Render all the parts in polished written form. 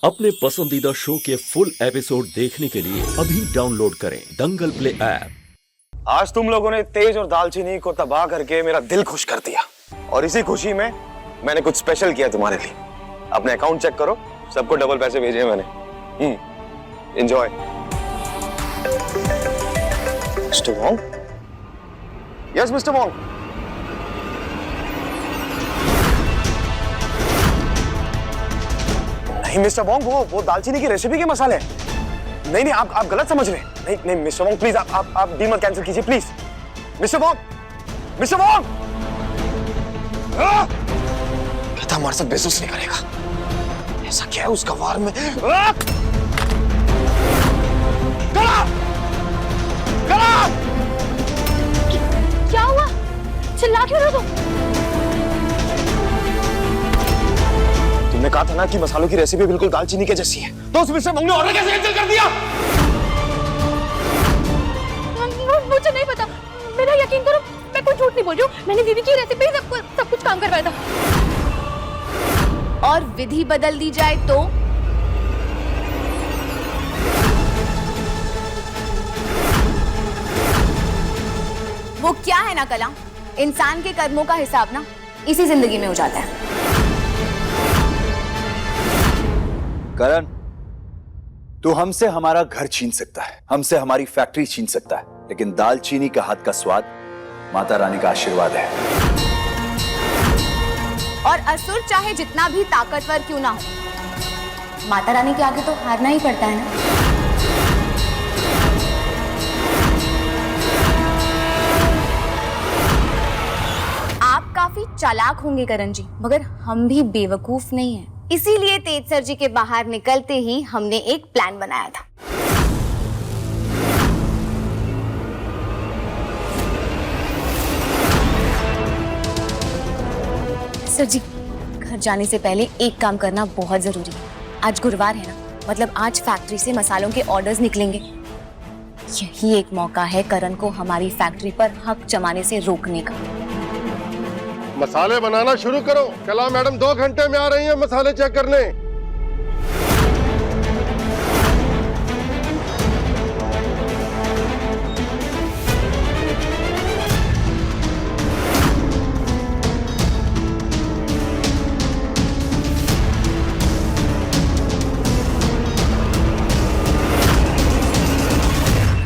अपने पसंदीदा शो के फुल एपिसोड देखने के लिए अभी डाउनलोड करें दंगल प्ले ऐप। आज तुम लोगों ने तेज और दालचीनी को तबाह करके मेरा दिल खुश कर दिया, और इसी खुशी में मैंने कुछ स्पेशल किया तुम्हारे लिए। अपने अकाउंट चेक करो, सबको डबल पैसे भेजे मैंने। Enjoy. Mister Wong? Yes mister Wong. नहीं मिस्टर वोंग, वो दालचीनी की रेसिपी के मसाले हैं। नहीं आप गलत समझ रहे हैं। नहीं मिस्टर वोंग प्लीज आप डील मत कैंसिल कीजिए प्लीज। मिस्टर वोंग कहता हमारे साथ बेइज्जती नहीं करेगा। ऐसा क्या है उसका वार में? क्या हुआ? चिल्ला क्यों रहे हो? तुमने कहा था ना कि मसालों की रेसिपी बिल्कुल दालचीनी के जैसी है, तो उस मिस्टर वोंग ने ऑर्डर कैसे कैंसिल कर दिया? मुझे नहीं पता, मेरा यकीन करो, मैं कोई झूठ नहीं बोल रही हूँ। मैंने दीदी की रेसिपी सब कुछ काम करवाया था। और विधि बदल दी जाए तो? वो क्या है ना कला, इंसान के कर्मों का हिसाब ना इसी जिंदगी में हो जाता है। करण, तू हमसे हमारा घर छीन सकता है, हमसे हमारी फैक्ट्री छीन सकता है, लेकिन दालचीनी का हाथ का स्वाद माता रानी का आशीर्वाद है। और असुर चाहे जितना भी ताकतवर क्यों ना हो, माता रानी के आगे तो हारना ही पड़ता है ना। आप काफी चालाक होंगे करण जी, मगर हम भी बेवकूफ नहीं हैं। इसीलिए तेज सर जी के बाहर निकलते ही हमने एक प्लान बनाया था। सर जी, घर जाने से पहले एक काम करना बहुत जरूरी है। आज गुरुवार है ना, मतलब आज फैक्ट्री से मसालों के ऑर्डर्स निकलेंगे। यही एक मौका है करण को हमारी फैक्ट्री पर हक जमाने से रोकने का। मसाले बनाना शुरू करो। कला मैडम 2 घंटे में आ रही हैं मसाले चेक करने।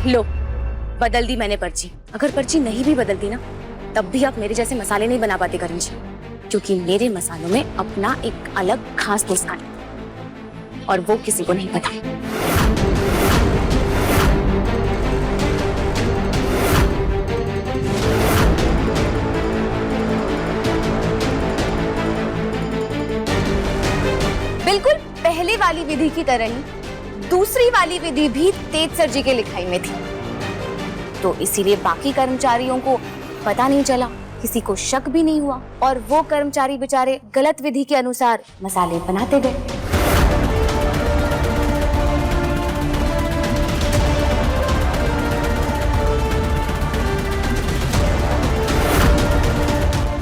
लो, बदल दी मैंने पर्ची। अगर पर्ची नहीं भी बदलती ना, तब भी आप मेरे जैसे मसाले नहीं बना पाते करण जी, क्योंकि मेरे मसालों में अपना एक अलग खास मुस्कान है और वो किसी को नहीं पता। बिल्कुल पहले वाली विधि की तरह ही दूसरी वाली विधि भी तेज सर जी के लिखाई में थी, तो इसीलिए बाकी कर्मचारियों को पता नहीं चला, किसी को शक भी नहीं हुआ, और वो कर्मचारी बेचारे गलत विधि के अनुसार मसाले बनाते गए।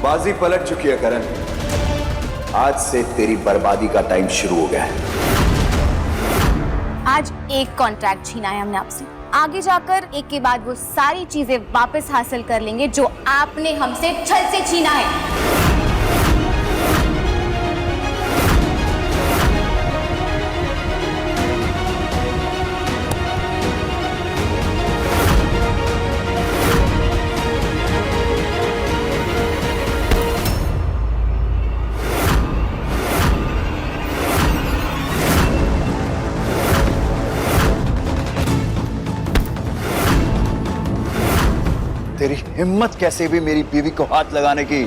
बाजी पलट चुकी है करण, आज से तेरी बर्बादी का टाइम शुरू हो गया है। आज एक कॉन्ट्रैक्ट छीना है हमने आपसे, आगे जाकर एक के बाद वो सारी चीजें वापस हासिल कर लेंगे जो आपने हमसे छल से छीना है। तेरी हिम्मत कैसे भी मेरी बीवी को हाथ लगाने की?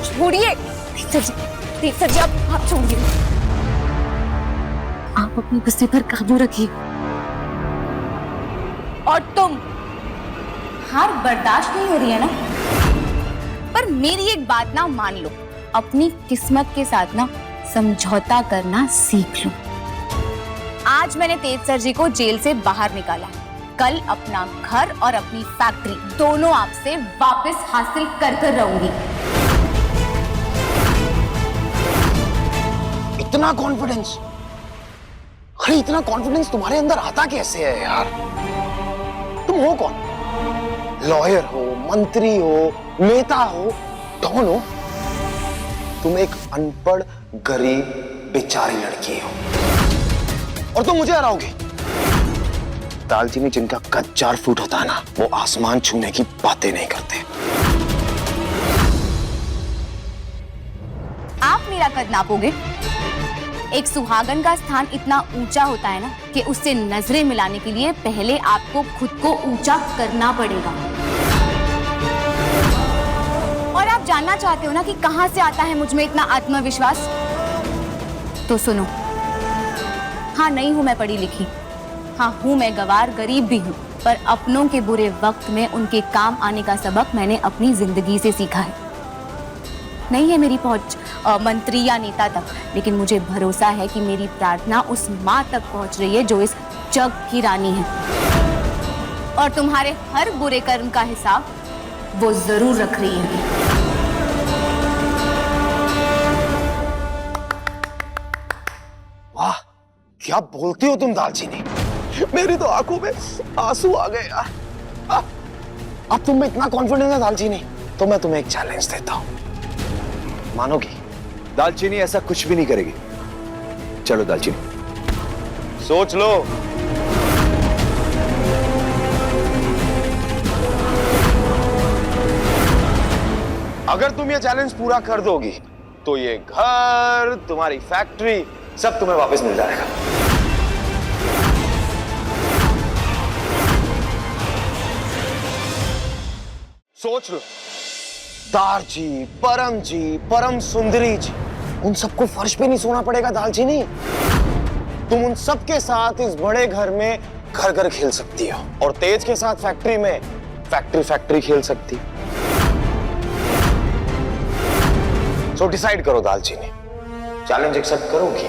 छोड़िए देख सर जी, आप छोड़िए। आप अपने गुस्से पर काबू रखिए। और तुम, हार बर्दाश्त नहीं हो रही है ना? पर मेरी एक बात ना मान लो, अपनी किस्मत के साथ ना समझौता करना सीख लो। आज मैंने तेज सर जी को जेल से बाहर निकाला है। कल अपना घर और अपनी फैक्ट्री दोनों आपसे वापस हासिल कर रहूंगी। इतना कॉन्फिडेंस? अरे इतना कॉन्फिडेंस तुम्हारे अंदर आता कैसे है यार? तुम हो कौन? लॉयर हो, मंत्री हो, नेता हो, डॉन हो? तुम एक अनपढ़ गरीब बेचारी लड़की हो और तुम मुझे हराओगे। दालचीनी जिनका कद 4 फुट होता है ना, वो आसमान छूने की बातें नहीं करते। आप मेरा कद नापोगे? एक सुहागन का स्थान इतना ऊंचा होता है ना कि उससे नजरें मिलाने के लिए पहले आपको खुद को ऊंचा करना पड़ेगा। और आप जानना चाहते हो ना कि कहां से आता है मुझ में इतना आत्मविश्वास? तो सुनो, हाँ नहीं हूं मैं पढ़ी लिखी, हाँ हूं मैं गवार, गरीब भी हूं, पर अपनों के बुरे वक्त में उनके काम आने का सबक मैंने अपनी जिंदगी से सीखा है। नहीं है मेरी पहुंच मंत्री या नेता तक, लेकिन मुझे भरोसा है कि मेरी प्रार्थना उस माँ तक पहुंच रही है जो इस जग की रानी है, और तुम्हारे हर बुरे कर्म का हिसाब वो जरूर रख रही है। वाह, क्या बोलती हो तुम दालचीनी? मेरी तो आंखों में आंसू आ गए यार। अब तुम में इतना कॉन्फिडेंस है दालचीनी, तो मैं तुम्हें एक चैलेंज देता हूं, मानोगी? दालचीनी ऐसा कुछ भी नहीं करेगी। चलो दालचीनी, सोच लो। अगर तुम ये चैलेंज पूरा कर दोगी तो ये घर, तुम्हारी फैक्ट्री, सब तुम्हें वापस मिल जाएगा। सोच लो, दार जी, परम सुंदरी जी, उन सबको फर्श पे नहीं सोना पड़ेगा दालचीनी। तुम उन सबके साथ इस बड़े घर में घर खेल सकती हो, और तेज के साथ फैक्ट्री में फैक्ट्री खेल सकती। सो डिसाइड करो दालचीनी, चैलेंज एक्सेप्ट करोगी?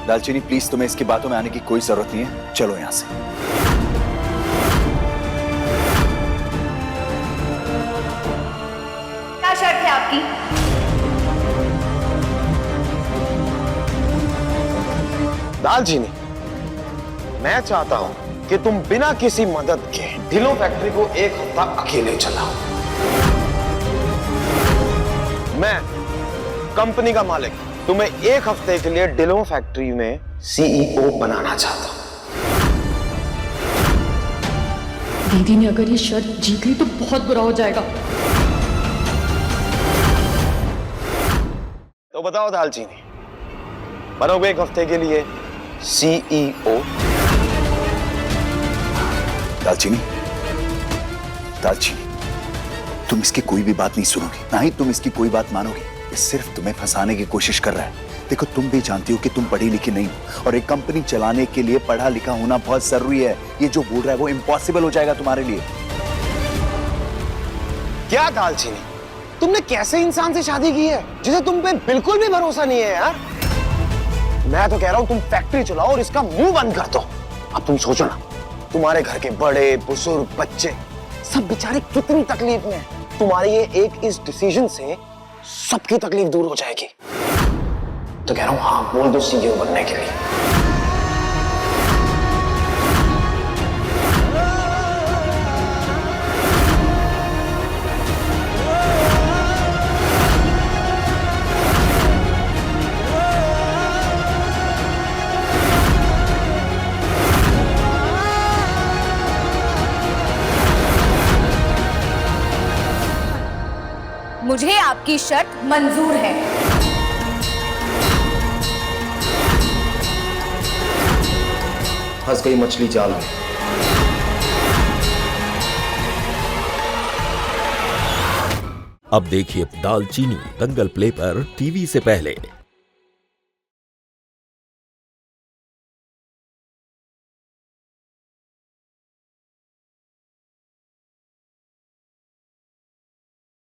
दालचीनी प्लीज, तुम्हें इसकी बातों में आने की कोई जरूरत नहीं है। चलो यहां से। क्या शर्त है आपकी? दालचीनी, मैं चाहता हूं कि तुम बिना किसी मदद के ढिलो फैक्ट्री को 1 हफ्ता अकेले चलाओ। मैं कंपनी का मालिक तुम्हें 1 हफ्ते के लिए ढिलो फैक्ट्री में सीईओ बनाना चाहता हूं। दीदी ने अगर ये शर्त जीत ली तो बहुत बुरा हो जाएगा। तो बताओ दालचीनी, बनोगे 1 हफ्ते के लिए सीईओ? दालचीनी, तुम इसकी कोई भी बात नहीं सुनोगी, ना ही तुम इसकी कोई बात मानोगी। ये सिर्फ तुम्हें फंसाने की कोशिश कर रहा है। देखो, तुम भी जानती हो कि तुम पढ़ी लिखी नहीं हो, और एक कंपनी चलाने के लिए पढ़ा लिखा होना बहुत जरूरी है। ये जो बोल रहा है वो इम्पॉसिबल हो जाएगा तुम्हारे लिए। क्या दालचीनी, तुमने कैसे इंसान से शादी की है जिसे तुम पे बिल्कुल भी भरोसा नहीं है यार? मैं तो कह रहा हूं तुम फैक्ट्री चलाओ और इसका मुंह बंद कर दो। अब तुम सोचो ना, तुम्हारे घर के बड़े बुजुर्ग बच्चे सब बेचारे कितनी तकलीफ में हैं। तुम्हारे ये एक इस डिसीजन से सबकी तकलीफ दूर हो जाएगी। तो कह रहा हूं हाँ बोल दो सीईओ बनने के लिए। मुझे आपकी शर्त मंजूर है। फंस गई मछली जाल में। अब देखिए दालचीनी दंगल प्ले पर टीवी से पहले।